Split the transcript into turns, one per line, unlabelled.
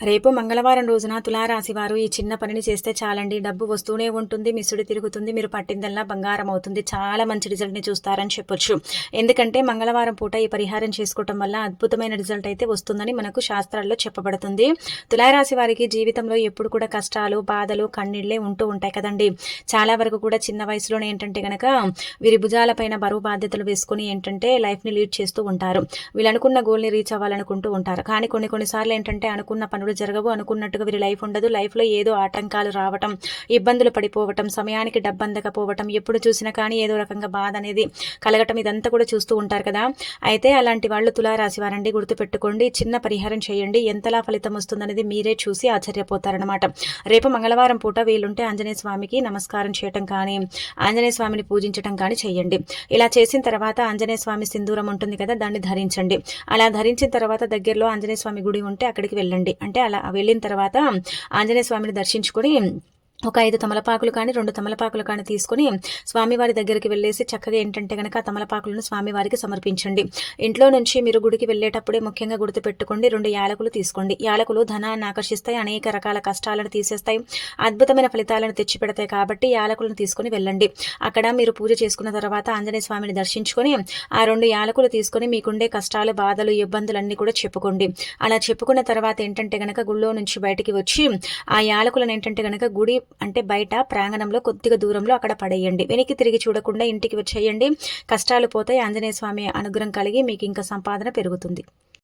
రేపు మంగళవారం రోజున తులారాశి వారు ఈ చిన్న పనిని చేస్తే చాలండి. డబ్బు వస్తూనే ఉంటుంది, మిస్సుడి తిరుగుతుంది, మీరు పట్టిందల్లా బంగారం అవుతుంది. చాలా మంచి రిజల్ట్ని చూస్తారని చెప్పొచ్చు. ఎందుకంటే మంగళవారం పూట ఈ పరిహారం చేసుకోవటం వల్ల అద్భుతమైన రిజల్ట్ అయితే వస్తుందని మనకు శాస్త్రాల్లో చెప్పబడుతుంది. తులారాశి వారికి జీవితంలో ఎప్పుడు కూడా కష్టాలు, బాధలు, కన్నీళ్లే ఉంటూ ఉంటాయి కదండి. చాలా వరకు కూడా చిన్న వయసులోనే ఏంటంటే గనక వీరి భుజాలపైన బరువు బాధ్యతలు వేసుకుని ఏంటంటే లైఫ్ని లీడ్ చేస్తూ ఉంటారు. వీళ్ళు అనుకున్న గోల్ని రీచ్ అవ్వాలనుకుంటూ ఉంటారు. కానీ కొన్నిసార్లు ఏంటంటే అనుకున్న పనులు జరగవు, అనుకున్నట్టుగా వీరి లైఫ్ ఉండదు. లైఫ్లో ఏదో ఆటంకాలు రావటం, ఇబ్బందులు పడిపోవటం, సమయానికి డబ్బు అందకపోవటం, ఎప్పుడు చూసినా కానీ ఏదో రకంగా బాధ అనేది కలగటం, ఇదంతా కూడా చూస్తూ ఉంటారు కదా. అయితే అలాంటి వాళ్ళు తులారాశి వారండి. గుర్తుపెట్టుకోండి, చిన్న పరిహారం చేయండి, ఎంతలా ఫలితం వస్తుందనేది మీరే చూసి ఆశ్చర్యపోతారనమాట. రేపు మంగళవారం పూట వీలుంటే ఆంజనేయ స్వామికి నమస్కారం చేయటం కానీ, ఆంజనేయ స్వామిని పూజించటం కానీ చేయండి. ఇలా చేసిన తర్వాత ఆంజనేయ స్వామి సింధూరం ఉంటుంది కదా, దాన్ని ధరించండి. అలా ధరించిన తర్వాత దగ్గరలో ఆంజనేయ స్వామి గుడి ఉంటే అక్కడికి వెళ్ళండి. అంటే అలా వెళ్ళిన తర్వాత ఆంజనేయ స్వామిని దర్శించుకొని ఒక 5 తమలపాకులు కానీ 2 తమలపాకులు కానీ తీసుకుని స్వామివారి దగ్గరికి వెళ్ళేసి చక్కగా ఏంటంటే కనుక ఆ తమలపాకులను స్వామివారికి సమర్పించండి. ఇంట్లో నుంచి మీరు గుడికి వెళ్ళేటప్పుడే ముఖ్యంగా గుర్తుపెట్టుకోండి, 2 యాలకులు తీసుకోండి. యాలకులు ధనాన్ని ఆకర్షిస్తాయి, అనేక రకాల కష్టాలను తీసేస్తాయి, అద్భుతమైన ఫలితాలను తెచ్చిపెడతాయి. కాబట్టి యాలకులను తీసుకుని వెళ్ళండి. అక్కడ మీరు పూజ చేసుకున్న తర్వాత ఆంజనేయ స్వామిని దర్శించుకొని ఆ 2 యాలకులు తీసుకొని మీకుండే కష్టాలు, బాధలు, ఇబ్బందులన్నీ కూడా చెప్పుకోండి. అలా చెప్పుకున్న తర్వాత ఏంటంటే గనక గుళ్ళో నుంచి బయటికి వచ్చి ఆ యాలకులను ఏంటంటే గనక గుడి అంటే బయట ప్రాంగణంలో కొద్దిగా దూరంలో అక్కడ పడేయండి. వెనక్కి తిరిగి చూడకుండా ఇంటికి వచ్చేయండి. కష్టాలు పోతాయి, ఆంజనేయ స్వామి అనుగ్రహం కలిగి మీకు ఇంకా సంపాదన పెరుగుతుంది.